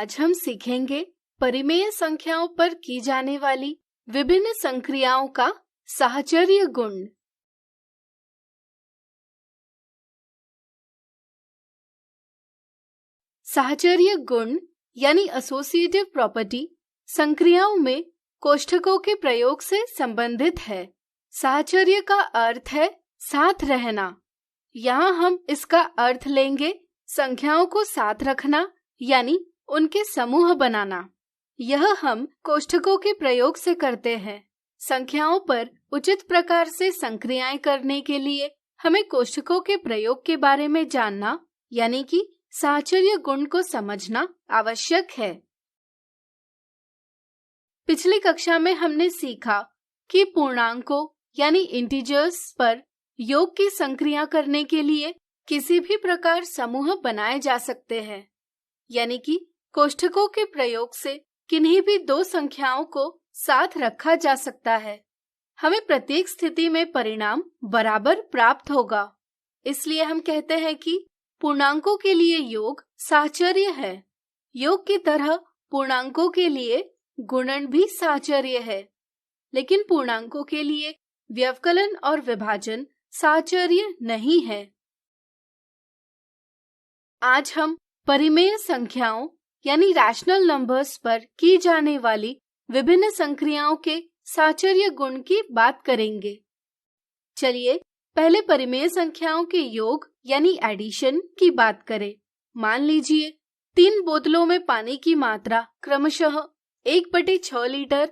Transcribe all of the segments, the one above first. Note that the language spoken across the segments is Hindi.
आज हम सीखेंगे परिमेय संख्याओं पर की जाने वाली विभिन्न संक्रियाओं का साहचर्य गुण। साहचर्य गुण यानी एसोसिएटिव प्रॉपर्टी संक्रियाओं में कोष्ठकों के प्रयोग से संबंधित है। साहचर्य का अर्थ है साथ रहना। यहाँ हम इसका अर्थ लेंगे संख्याओं को साथ रखना यानी उनके समूह बनाना। यह हम कोष्ठकों के प्रयोग से करते हैं। संख्याओं पर उचित प्रकार से संक्रियाएं करने के लिए हमें कोष्ठकों के प्रयोग के बारे में जानना यानी कि साहचर्य गुण को समझना आवश्यक है। पिछली कक्षा में हमने सीखा कि पूर्णांकों यानी इंटीजर्स पर योग की संक्रिया करने के लिए किसी भी प्रकार समूह बनाए जा सकते हैं, यानी कि कोष्ठकों के प्रयोग से किन्हीं भी दो संख्याओं को साथ रखा जा सकता है। हमें प्रत्येक स्थिति में परिणाम बराबर प्राप्त होगा। इसलिए हम कहते हैं कि पूर्णांकों के लिए योग साहचर्य है। योग की तरह पूर्णांकों के लिए गुणन भी साहचर्य है, लेकिन पूर्णांकों के लिए व्यवकलन और विभाजन साहचर्य नहीं है। आज हम परिमेय संख्याओं यानी रैशनल नंबर्स पर की जाने वाली विभिन्न संक्रियाओं के साहचर्य गुण की बात करेंगे। चलिए पहले परिमेय संख्याओं के योग यानी एडिशन की बात करें। मान लीजिए 3 बोतलों में पानी की मात्रा क्रमशः 1/6 लीटर,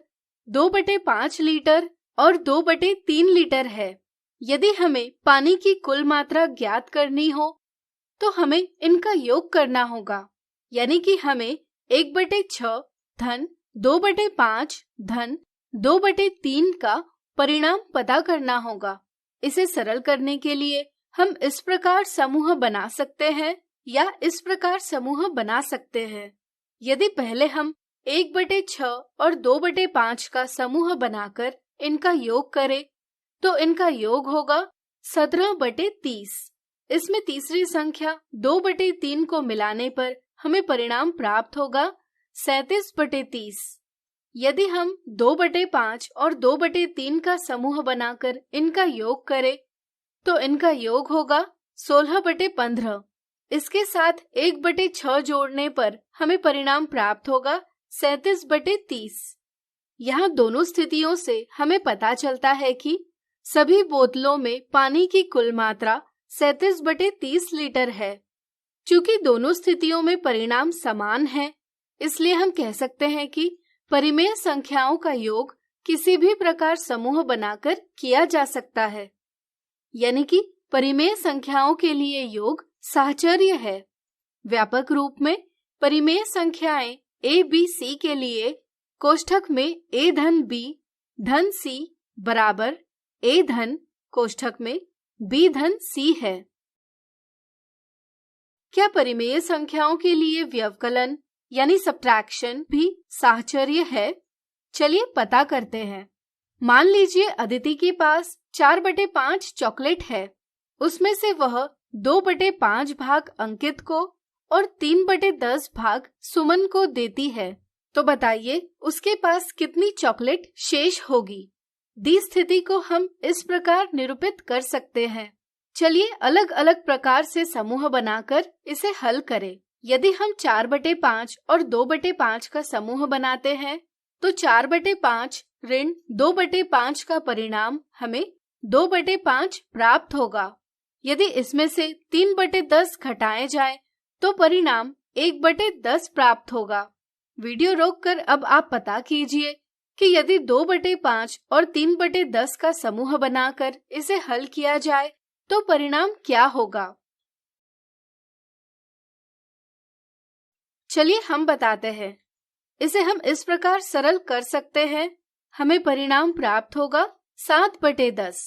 2/5 लीटर और 2/3 लीटर है। यदि हमें पानी की कुल मात्रा ज्ञात करनी हो तो हमें इनका योग करना होगा, यानी कि हमें 1/6 धन 2/5 धन 2/3 का परिणाम पता करना होगा। इसे सरल करने के लिए हम इस प्रकार समूह बना सकते हैं या इस प्रकार समूह बना सकते हैं। यदि पहले हम 1/6 और 2/5 का समूह बनाकर इनका योग करें तो इनका योग होगा 17/30। इसमें तीसरी संख्या 2/3 को मिलाने पर हमें परिणाम प्राप्त होगा 37/30। यदि हम 2/5 और 2/3 का समूह बनाकर इनका योग करें तो इनका योग होगा 16/15। इसके साथ 1/6 जोड़ने पर हमें परिणाम प्राप्त होगा 37/30। यहाँ दोनों स्थितियों से हमें पता चलता है कि सभी बोतलों में पानी की कुल मात्रा 37/30 लीटर है। चूंकि दोनों स्थितियों में परिणाम समान है, इसलिए हम कह सकते हैं कि परिमेय संख्याओं का योग किसी भी प्रकार समूह बनाकर किया जा सकता है, यानी कि परिमेय संख्याओं के लिए योग साहचर्य है। व्यापक रूप में परिमेय संख्याएं a, b, c के लिए कोष्ठक में a धन b धन c बराबर a धन कोष्ठक में b धन c है। क्या परिमेय संख्याओं के लिए व्यवकलन यानी सब्ट्रैक्शन भी साहचर्य है? चलिए पता करते हैं। मान लीजिए अदिति के पास 4/5 चॉकलेट है। उसमें से वह 2/5 भाग अंकित को और 3/10 भाग सुमन को देती है। तो बताइए उसके पास कितनी चॉकलेट शेष होगी? दी स्थिति को हम इस प्रकार निरूपित कर सकते हैं। चलिए अलग अलग प्रकार से समूह बनाकर इसे हल करें। यदि हम 4/5 और 2/5 का समूह बनाते हैं तो 4/5 ऋण 2/5 का परिणाम हमें 2/5 प्राप्त होगा। यदि इसमें से 3/10 घटाए जाए तो परिणाम 1/10 प्राप्त होगा। वीडियो रोककर अब आप पता कीजिए कि यदि 2/5 और 3/10 का समूह बनाकर इसे हल किया जाए तो परिणाम क्या होगा? चलिए हम बताते हैं। इसे हम इस प्रकार सरल कर सकते हैं। हमें परिणाम प्राप्त होगा 7/10।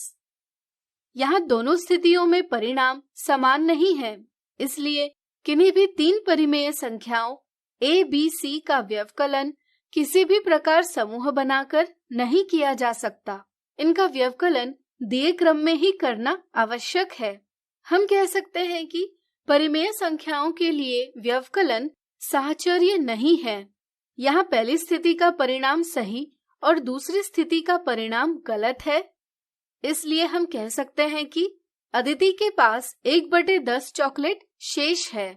यहाँ दोनों स्थितियों में परिणाम समान नहीं है, इसलिए किन्हीं भी 3 परिमेय संख्याओं a, b, c का व्यवकलन किसी भी प्रकार समूह बनाकर नहीं किया जा सकता। इनका व्यवकलन दिए क्रम में ही करना आवश्यक है। हम कह सकते हैं कि परिमेय संख्याओं के लिए व्यवकलन साहचर्य नहीं है। यहाँ पहली स्थिति का परिणाम सही और दूसरी स्थिति का परिणाम गलत है। इसलिए हम कह सकते हैं कि अदिति के पास 1/10 चॉकलेट शेष है।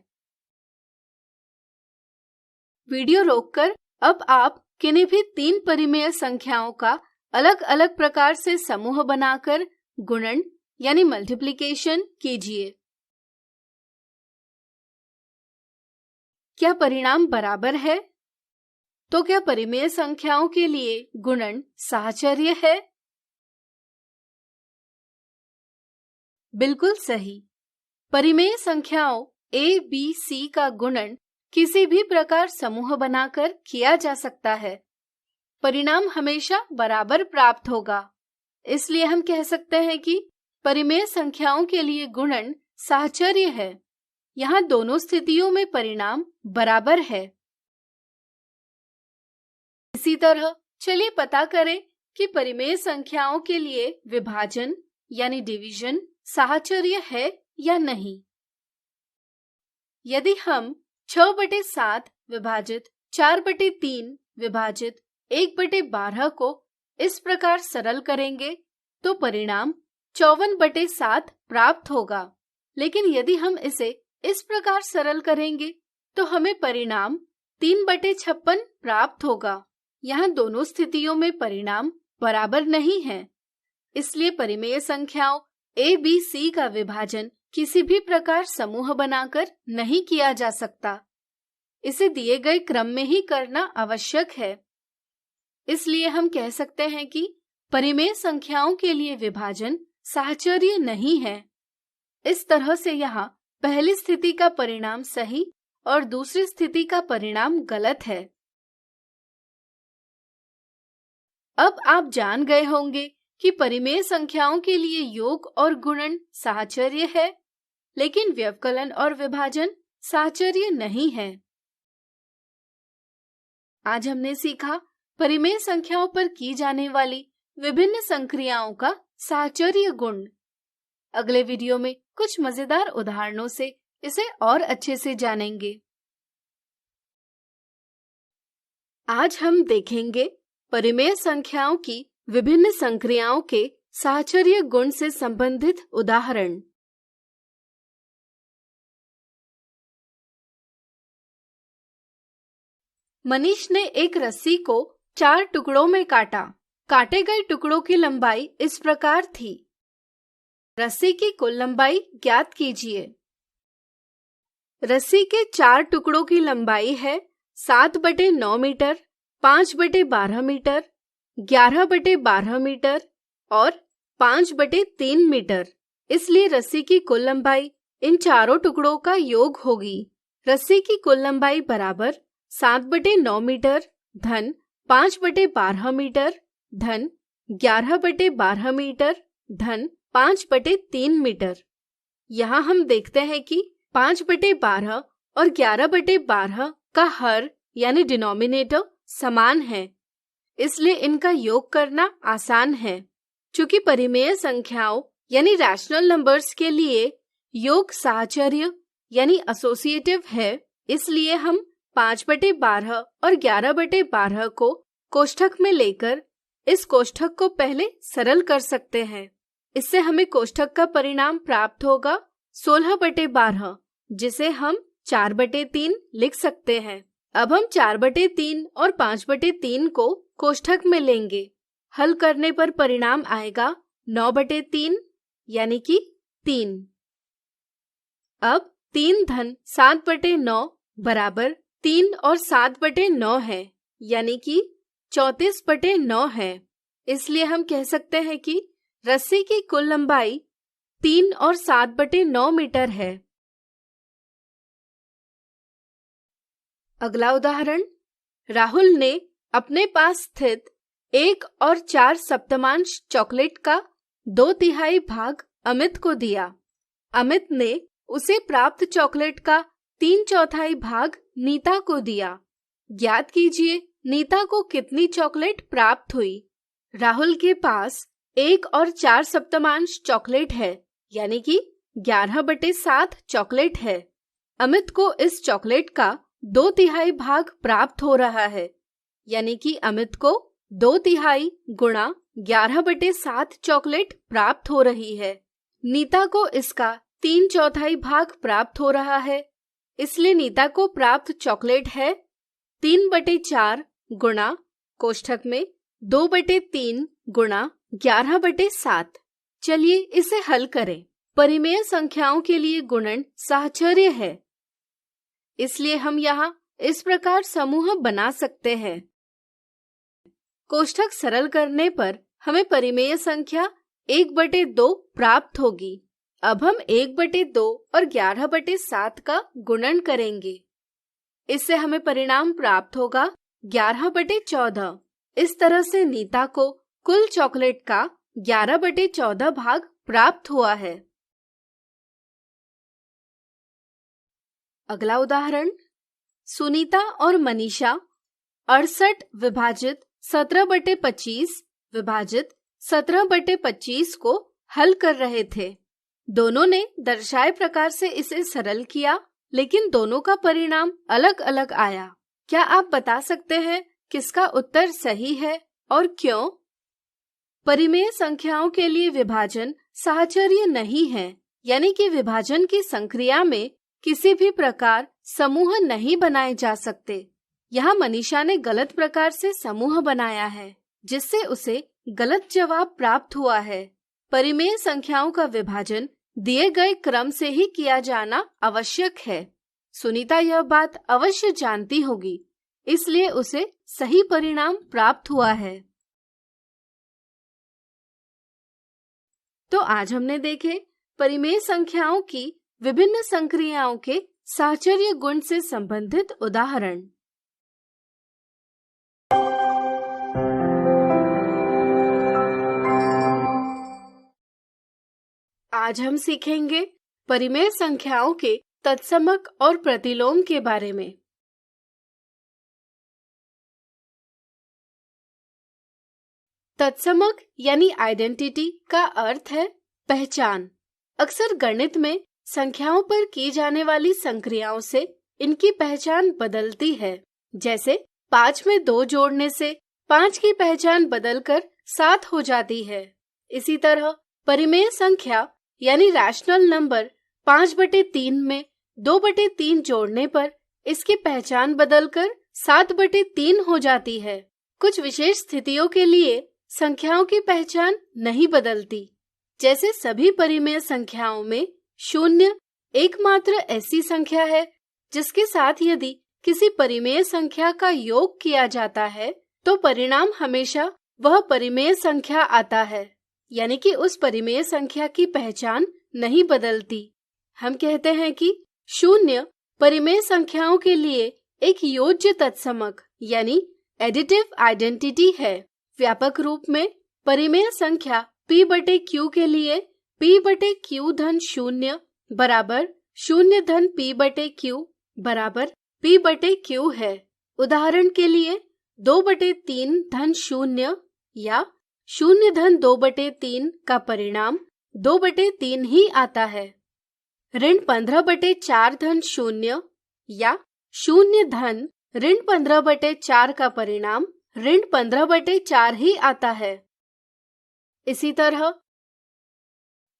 वीडियो रोककर अब आप किन्हीं भी 3 परिमेय संख्याओं का अलग अलग प्रकार से समूह बनाकर गुणन यानी मल्टीप्लिकेशन कीजिए। क्या परिणाम बराबर है? तो क्या परिमेय संख्याओं के लिए गुणन साहचर्य है? बिल्कुल सही। परिमेय संख्याओं A, B, C का गुणन किसी भी प्रकार समूह बनाकर किया जा सकता है। परिणाम हमेशा बराबर प्राप्त होगा। इसलिए हम कह सकते हैं कि परिमेय संख्याओं के लिए गुणन साहचर्य है। यहाँ दोनों स्थितियों में परिणाम बराबर है। इसी तरह चलिए पता करें कि परिमेय संख्याओं के लिए विभाजन यानी डिवीजन साहचर्य है या नहीं। यदि हम 6/7 विभाजित 4/3 विभाजित 1/12 को इस प्रकार सरल करेंगे तो परिणाम 54/7 प्राप्त होगा। लेकिन यदि हम इसे इस प्रकार सरल करेंगे तो हमें परिणाम 3/56 प्राप्त होगा। यहाँ दोनों स्थितियों में परिणाम बराबर नहीं है। इसलिए परिमेय संख्याओं A, B, C का विभाजन किसी भी प्रकार समूह बनाकर नहीं किया जा सकता। इसे दिए गए क्रम में ही करना आवश्यक है। इसलिए हम कह सकते हैं कि परिमेय संख्याओं के लिए विभाजन साहचर्य नहीं है। इस तरह से यहाँ पहली स्थिति का परिणाम सही और दूसरी स्थिति का परिणाम गलत है। अब आप जान गए होंगे कि परिमेय संख्याओं के लिए योग और गुणन साहचर्य है, लेकिन व्यवकलन और विभाजन साहचर्य नहीं है। आज हमने सीखा परिमेय संख्याओं पर की जाने वाली विभिन्न संक्रियाओं का साहचर्य गुण। अगले वीडियो में कुछ मजेदार उदाहरणों से इसे और अच्छे से जानेंगे। आज हम देखेंगे परिमेय संख्याओं की विभिन्न संक्रियाओं के साहचर्य गुण से संबंधित उदाहरण। मनीष ने एक रस्सी को 4 टुकड़ों में काटा। काटे गए टुकड़ों की लंबाई इस प्रकार थी। रस्सी की कुल लंबाई ज्ञात कीजिए। रस्सी के 4 टुकड़ों की लंबाई है 7/9 मीटर, 5/12 मीटर, 11/12 मीटर और 5/3 मीटर। इसलिए रस्सी की कुल लंबाई इन चारों टुकड़ों का योग होगी। रस्सी की कुल लंबाई बराबर 7/9 मीटर धन 5/12 मीटर धन 11/12 मीटर धन 5/3 मीटर। यहाँ हम देखते हैं कि 5/12 और 11/12 का हर यानी डिनोमिनेटर समान है, इसलिए इनका योग करना आसान है। चूंकि परिमेय संख्याओं यानी रैशनल नंबर्स के लिए योग साहचर्य यानी एसोसिएटिव है, इसलिए हम 5/12 और 11/12 को कोष्ठक में लेकर इस कोष्ठक को पहले सरल कर सकते हैं। इससे हमें कोष्ठक का परिणाम प्राप्त होगा 16/12, जिसे हम 4/3 लिख सकते हैं। अब हम 4/3 और 5/3 को कोष्ठक में लेंगे। हल करने पर परिणाम आएगा 9/3 यानी कि 3। अब 3 धन 7/9 बराबर 3 और 7/9 है, यानी कि 34/9 है। इसलिए हम कह सकते हैं कि रस्सी की कुल लंबाई 3 और 7/9 मीटर है। अगला उदाहरण, राहुल ने अपने पास स्थित 1 और 4 सप्तमांश चॉकलेट का 2/3 भाग अमित को दिया। अमित ने उसे प्राप्त चॉकलेट का 3/4 भाग नीता को दिया। ज्ञात कीजिए नीता को कितनी चॉकलेट प्राप्त हुई। राहुल के पास 1 और 4 सप्तमांश चॉकलेट है, यानी कि 11/7 चॉकलेट है। अमित को इस चॉकलेट का 2/3 भाग प्राप्त हो रहा है, यानी कि अमित को 2/3 गुणा 11/7 चॉकलेट प्राप्त हो रही है। नीता को इसका 3/4 भाग प्राप्त हो रहा है, इसलिए नीता को प्राप्त चॉकलेट है 3/4 गुणा कोष्ठक में 2/3 गुणा 11/7। चलिए इसे हल करें। परिमेय संख्याओं के लिए गुणन साहचर्य है, इसलिए हम यहाँ इस प्रकार समूह बना सकते हैं। कोष्ठक सरल करने पर हमें परिमेय संख्या 1/2 प्राप्त होगी। अब हम 1/2 और 11/7 का गुणन करेंगे। इससे हमें परिणाम प्राप्त होगा 11/14। इस तरह से नीता को कुल चॉकलेट का 11/14 भाग प्राप्त हुआ है। अगला उदाहरण, सुनीता और मनीषा 68 विभाजित 17/25 विभाजित 17/25 को हल कर रहे थे। दोनों ने दर्शाए प्रकार से इसे सरल किया, लेकिन दोनों का परिणाम अलग अलग आया। क्या आप बता सकते हैं किसका उत्तर सही है और क्यों? परिमेय संख्याओं के लिए विभाजन साहचर्य नहीं है, यानी कि विभाजन की संक्रिया में किसी भी प्रकार समूह नहीं बनाए जा सकते। यहाँ मनीषा ने गलत प्रकार से समूह बनाया है, जिससे उसे गलत जवाब प्राप्त हुआ है। परिमेय संख्याओं का विभाजन दिए गए क्रम से ही किया जाना आवश्यक है। सुनीता यह बात अवश्य जानती होगी, इसलिए उसे सही परिणाम प्राप्त हुआ है। तो आज हमने देखे परिमेय संख्याओं की विभिन्न संक्रियाओं के साहचर्य गुण से संबंधित उदाहरण। आज हम सीखेंगे परिमेय संख्याओं के तत्समक और प्रतिलोम के बारे में। तत्समक यानी आइडेंटिटी का अर्थ है पहचान। अक्सर गणित में संख्याओं पर की जाने वाली संक्रियाओं से इनकी पहचान बदलती है। जैसे 5 में 2 जोड़ने से 5 की पहचान बदलकर 7 हो जाती है। इसी तरह परिमेय संख्या यानी रैशनल नंबर 5/3 में 2/3 जोड़ने पर इसकी पहचान बदलकर 7/3 हो जाती है। कुछ विशेष स्थितियों के लिए संख्याओं की पहचान नहीं बदलती। जैसे सभी परिमेय संख्याओं में 0 एकमात्र ऐसी संख्या है जिसके साथ यदि किसी परिमेय संख्या का योग किया जाता है तो परिणाम हमेशा वह परिमेय संख्या आता है, यानी कि उस परिमेय संख्या की पहचान नहीं बदलती। हम कहते हैं कि 0 परिमेय संख्याओं के लिए एक योज्य तत्समक यानी एडिटिव आइडेंटिटी है। व्यापक रूप में परिमेय संख्या p/q के लिए p/q धन 0 बराबर 0 धन p/q बराबर p/q है। उदाहरण के लिए 2/3 धन 0 या 0 धन 2/3 का परिणाम 2/3 ही आता है। ऋण 15/4 धन 0 या 0 धन ऋण 15/4 का परिणाम ऋण 15/4 ही आता है। इसी तरह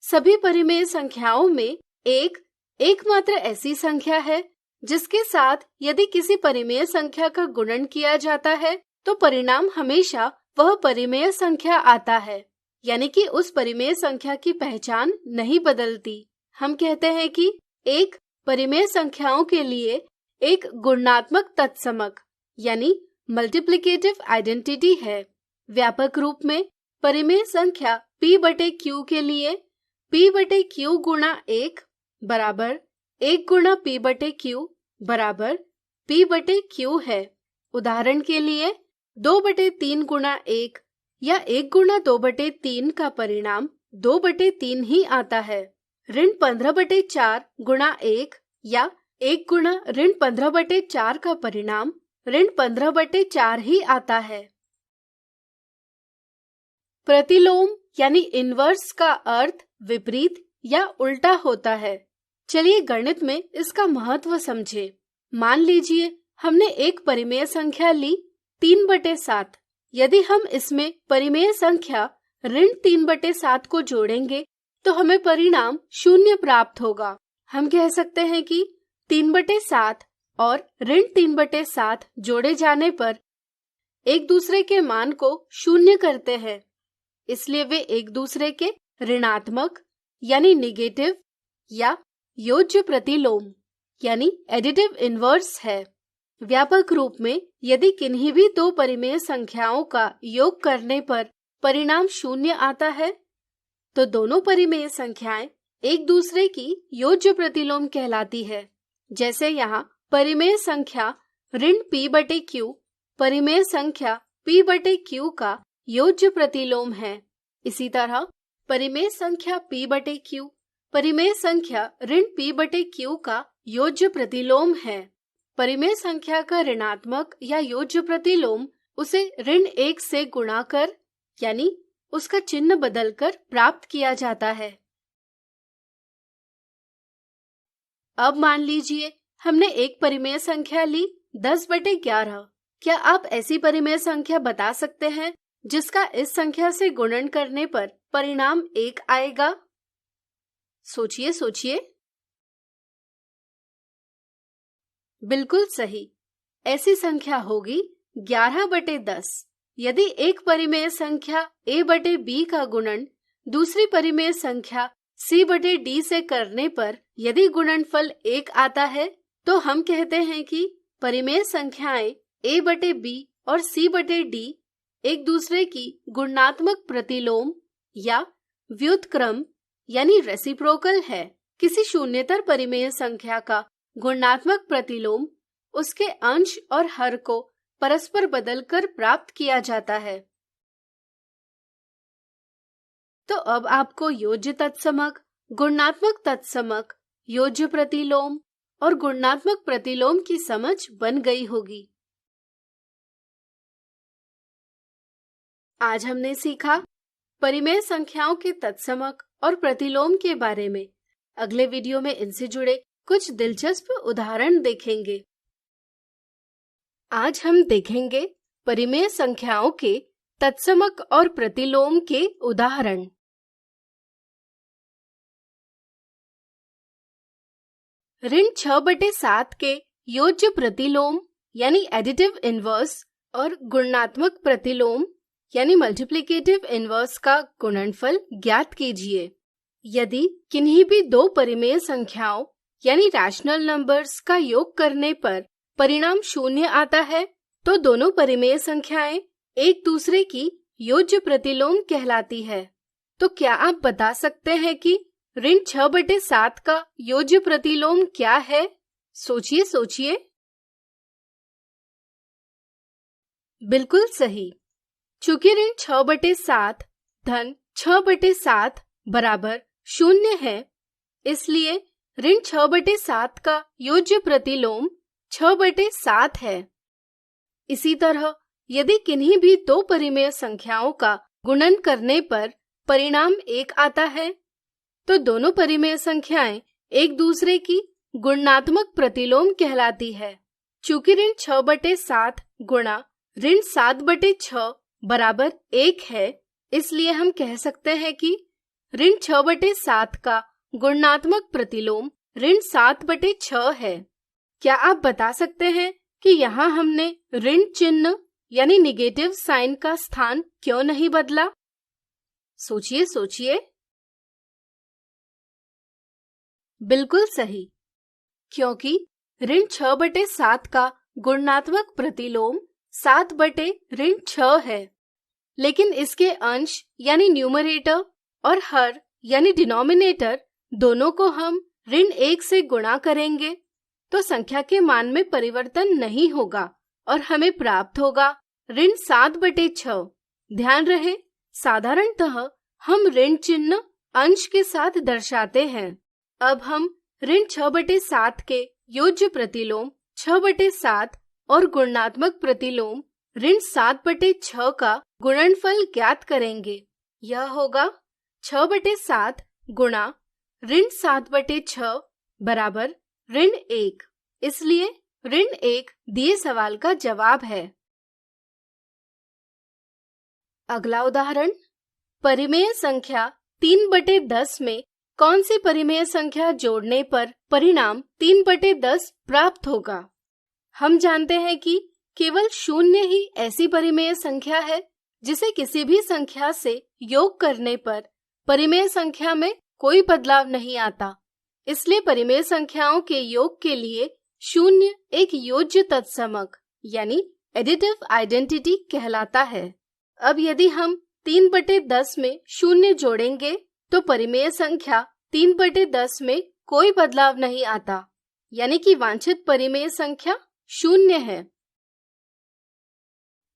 सभी परिमेय संख्याओं में एकमात्र ऐसी संख्या है जिसके साथ यदि किसी परिमेय संख्या का गुणन किया जाता है तो परिणाम हमेशा वह परिमेय संख्या आता है, यानी कि उस परिमेय संख्या की पहचान नहीं बदलती। हम कहते हैं कि एक परिमेय संख्याओं के लिए एक गुणात्मक तत्समक यानी मल्टीप्लिकेटिव आइडेंटिटी है। व्यापक रूप में परिमेय संख्या p/q के लिए p/q गुणा 1 बराबर 1 गुणा p/q बराबर p/q है। उदाहरण के लिए 2/3 गुणा 1 या 1 गुणा 2/3 का परिणाम 2/3 ही आता है। ऋण 15/4 गुणा 1 या 1 गुणा ऋण 15/4 का परिणाम ऋण 15/4 ही आता है। प्रतिलोम यानी इनवर्स का अर्थ विपरीत या उल्टा होता है। चलिए गणित में इसका महत्व समझे। मान लीजिए हमने एक परिमेय संख्या ली 3/7। यदि हम इसमें परिमेय संख्या ऋण 3/7 को जोड़ेंगे तो हमें परिणाम 0 प्राप्त होगा। हम कह सकते हैं कि 3/7 और ऋण 3/7 जोड़े जाने पर एक दूसरे के मान को 0 करते हैं, इसलिए वे एक दूसरे के ऋणात्मक यानी निगेटिव या योज्य प्रतिलोम यानी एडिटिव इनवर्स है। व्यापक रूप में यदि किन्हीं भी दो परिमेय संख्याओं का योग करने पर परिणाम 0 आता है तो दोनों परिमेय संख्याएं एक दूसरे की योज्य प्रतिलोम कहलाती है। जैसे यहाँ परिमेय संख्या ऋण p/q परिमेय संख्या p/q का योज्य प्रतिलोम है। इसी तरह परिमेय संख्या p/q परिमेय संख्या ऋण p/q का योज्य प्रतिलोम है। परिमेय संख्या का ऋणात्मक या योज्य प्रतिलोम उसे ऋण 1 से गुणा कर यानी उसका चिन्ह बदलकर प्राप्त किया जाता है। अब मान लीजिए हमने एक परिमेय संख्या ली 10/11। क्या आप ऐसी परिमेय संख्या बता सकते हैं जिसका इस संख्या से गुणन करने पर परिणाम 1 आएगा? सोचिए सोचिए। बिल्कुल सही, ऐसी संख्या होगी 11/10। यदि एक परिमेय संख्या a/b का गुणन दूसरी परिमेय संख्या c/d से करने पर यदि गुणनफल 1 आता है तो हम कहते हैं कि परिमेय संख्याएं a/b और c/d एक दूसरे की गुणात्मक प्रतिलोम या व्युत्क्रम यानी रेसिप्रोकल है। किसी शून्येतर परिमेय संख्या का गुणात्मक प्रतिलोम उसके अंश और हर को परस्पर बदलकर प्राप्त किया जाता है। तो अब आपको योज्य तत्समक, गुणात्मक तत्समक, योज्य प्रतिलोम और गुणात्मक प्रतिलोम की समझ बन गई होगी। आज हमने सीखा परिमेय संख्याओं के तत्समक और प्रतिलोम के बारे में। अगले वीडियो में इनसे जुड़े कुछ दिलचस्प उदाहरण देखेंगे। आज हम देखेंगे परिमेय संख्याओं के तत्समक और प्रतिलोम के उदाहरण। ऋण 6/7 के योज्य प्रतिलोम यानी एडिटिव इनवर्स और गुणात्मक प्रतिलोम यानी मल्टीप्लिकेटिव इनवर्स का गुणनफल ज्ञात कीजिए। यदि किन्हीं भी दो परिमेय संख्याओं यानी रैशनल नंबर्स का योग करने पर परिणाम 0 आता है तो दोनों परिमेय संख्याएं एक दूसरे की योज्य प्रतिलोम कहलाती है। तो क्या आप बता सकते हैं कि ऋण 6/7 का योज्य प्रतिलोम क्या है? सोचिए सोचिए। बिल्कुल सही, चूंकि ऋण 6/7 धन 6/7 बराबर 0 है, इसलिए ऋण 6/7 का योज्य प्रतिलोम 6/7 है। इसी तरह यदि किन्हीं भी दो परिमेय संख्याओं का गुणन करने पर परिणाम 1 आता है तो दोनों परिमेय संख्याएं एक दूसरे की गुणात्मक प्रतिलोम कहलाती है। चूंकि ऋण 6/7 गुणा ऋण 7/6 बराबर 1 है, इसलिए हम कह सकते हैं कि ऋण 6/7 का गुणात्मक प्रतिलोम ऋण 7/6 है। क्या आप बता सकते हैं कि यहाँ हमने ऋण चिन्ह यानी निगेटिव साइन का स्थान क्यों नहीं बदला? सोचिए सोचिए। बिल्कुल सही, क्योंकि ऋण 6/7 का गुणात्मक प्रतिलोम 7/6 है, लेकिन इसके अंश यानी न्यूमरेटर और हर यानी डिनोमिनेटर दोनों को हम ऋण 1 से गुणा करेंगे तो संख्या के मान में परिवर्तन नहीं होगा और हमें प्राप्त होगा ऋण 7/6। ध्यान रहे, साधारणतः हम ऋण चिन्ह अंश के साथ दर्शाते हैं। अब हम ऋण 6/7 के योज्य प्रतिलोम 6/7 और गुणात्मक प्रतिलोम ऋण 7/6 का गुणनफल ज्ञात करेंगे। यह होगा 6/7 गुणा ऋण 7/6 बराबर ऋण 1। इसलिए ऋण 1 दिए सवाल का जवाब है। अगला उदाहरण, परिमेय संख्या 3/10 में कौन सी परिमेय संख्या जोड़ने पर परिणाम 3/10 प्राप्त होगा? हम जानते हैं कि केवल 0 ही ऐसी परिमेय संख्या है जिसे किसी भी संख्या से योग करने पर परिमेय संख्या में कोई बदलाव नहीं आता। इसलिए परिमेय संख्याओं के योग के लिए 0 एक योज्य तत्समक यानी एडिटिव आइडेंटिटी कहलाता है। अब यदि हम 3/10 में 0 जोड़ेंगे तो परिमेय संख्या 3/10 में कोई बदलाव नहीं आता, यानी कि वांछित परिमेय संख्या 0 है।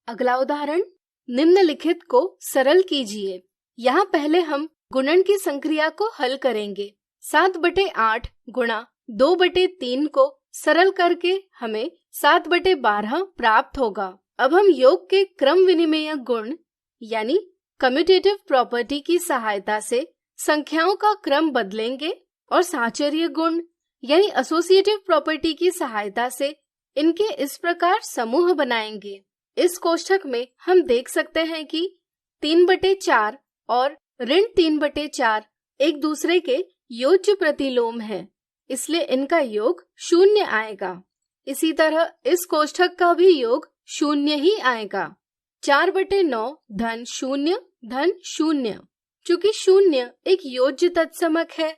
अगला उदाहरण, निम्नलिखित को सरल कीजिए। यहाँ पहले हम गुणन की संक्रिया को हल करेंगे। 7/8 गुणा 2/3 को सरल करके हमें 7/12 प्राप्त होगा। अब हम योग के क्रम विनिमेय गुण यानी कम्यूटेटिव प्रॉपर्टी की सहायता से संख्याओं का क्रम बदलेंगे और साहचर्य गुण यानी एसोसिएटिव प्रॉपर्टी की सहायता से इनके इस प्रकार समूह बनाएंगे। इस कोष्ठक में हम देख सकते हैं कि 3/4 और ऋण 3/4 एक दूसरे के योज्य प्रतिलोम है, इसलिए इनका योग 0 आएगा। इसी तरह इस कोष्ठक का भी योग 0 ही आएगा। 4/9 धन 0 धन 0, चूंकि 0 एक योज्य तत्समक है,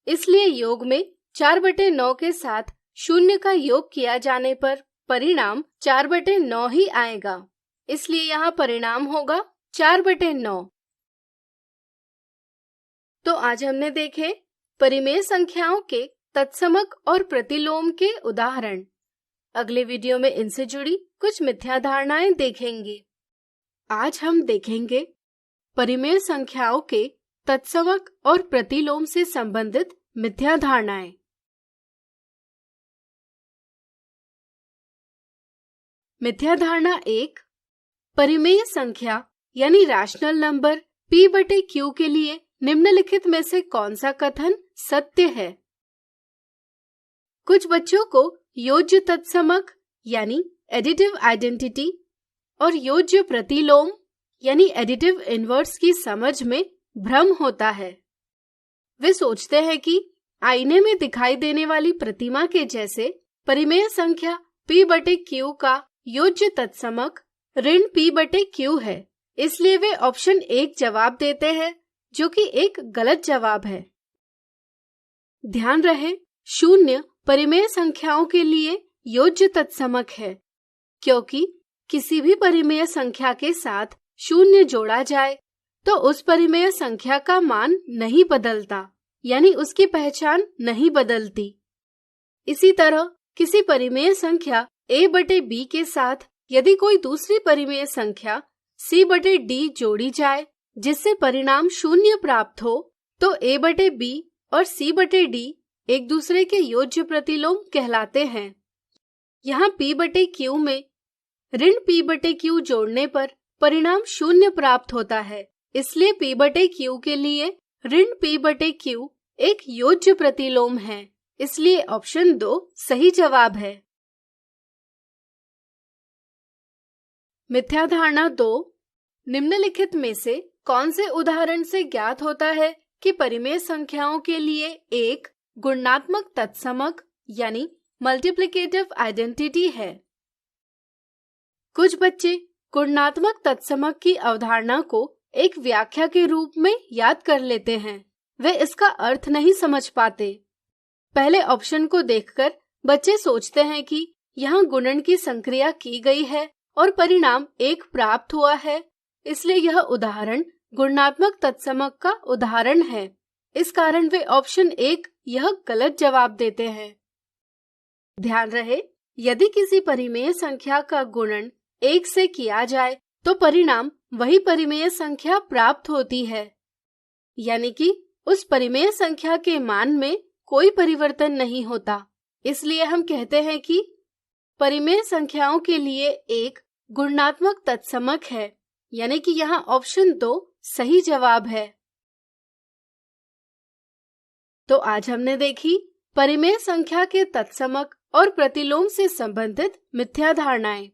इसलिए योग में 4/9 के साथ 0 का योग किया जाने पर परिणाम 4/9 ही आएगा। इसलिए यहाँ परिणाम होगा 4/9। तो आज हमने देखे परिमेय संख्याओं के तत्समक और प्रतिलोम के उदाहरण। अगले वीडियो में इनसे जुड़ी कुछ मिथ्या धारणाएं देखेंगे। आज हम देखेंगे परिमेय संख्याओं के तत्समक और प्रतिलोम से संबंधित मिथ्या धारणाएं। मिथ्या धारणा 1, परिमेय संख्या यानी रैशनल नंबर p/q के लिए निम्नलिखित में से कौन सा कथन सत्य है? कुछ बच्चों को योज्य तत्समक यानी एडिटिव आइडेंटिटी और योज्य प्रतिलोम यानी एडिटिव इनवर्स की समझ में भ्रम होता है। वे सोचते हैं कि आईने में दिखाई देने वाली प्रतिमा के जैसे परिमेय संख्या p/q का योज्य तत्समक ऋण p/q है, इसलिए वे ऑप्शन 1 जवाब देते हैं, जो कि एक गलत जवाब है। ध्यान रहे, 0 परिमेय संख्याओं के लिए योज्य तत्समक है, क्योंकि किसी भी परिमेय संख्या के साथ 0 जोड़ा जाए तो उस परिमेय संख्या का मान नहीं बदलता, यानी उसकी पहचान नहीं बदलती। इसी तरह किसी परिमेय संख्या a/b के साथ यदि कोई दूसरी परिमेय संख्या c/d जोड़ी जाए जिससे परिणाम 0 प्राप्त हो, तो a/b और c/d एक दूसरे के योज्य प्रतिलोम कहलाते हैं। यहाँ p/q में ऋण p/q जोड़ने पर परिणाम 0 प्राप्त होता है, इसलिए p/q के लिए ऋण p/q एक योज्य प्रतिलोम है, इसलिए ऑप्शन 2 सही जवाब है। मिथ्या धारणा 2, निम्नलिखित में से कौन से उदाहरण से ज्ञात होता है कि परिमेय संख्याओं के लिए एक गुणात्मक तत्समक यानी मल्टीप्लिकेटिव आइडेंटिटी है? कुछ बच्चे गुणात्मक तत्समक की अवधारणा को एक व्याख्या के रूप में याद कर लेते हैं, वे इसका अर्थ नहीं समझ पाते। पहले ऑप्शन को देखकर बच्चे सोचते हैं कि यहाँ गुणन की संक्रिया की गई है और परिणाम 1 प्राप्त हुआ है, इसलिए यह उदाहरण गुणात्मक तत्समक का उदाहरण है। इस कारण वे ऑप्शन 1 यह गलत जवाब देते हैं। ध्यान रहे, यदि किसी परिमेय संख्या का गुणन 1 से किया जाए तो परिणाम वही परिमेय संख्या प्राप्त होती है, यानी कि उस परिमेय संख्या के मान में कोई परिवर्तन नहीं होता। इसलिए हम कहते हैं कि परिमेय संख्याओं के लिए एक गुणात्मक तत्समक है, यानी कि यहाँ ऑप्शन 2 सही जवाब है। तो आज हमने देखी परिमेय संख्या के तत्समक और प्रतिलोम से संबंधित मिथ्या धारणाएं।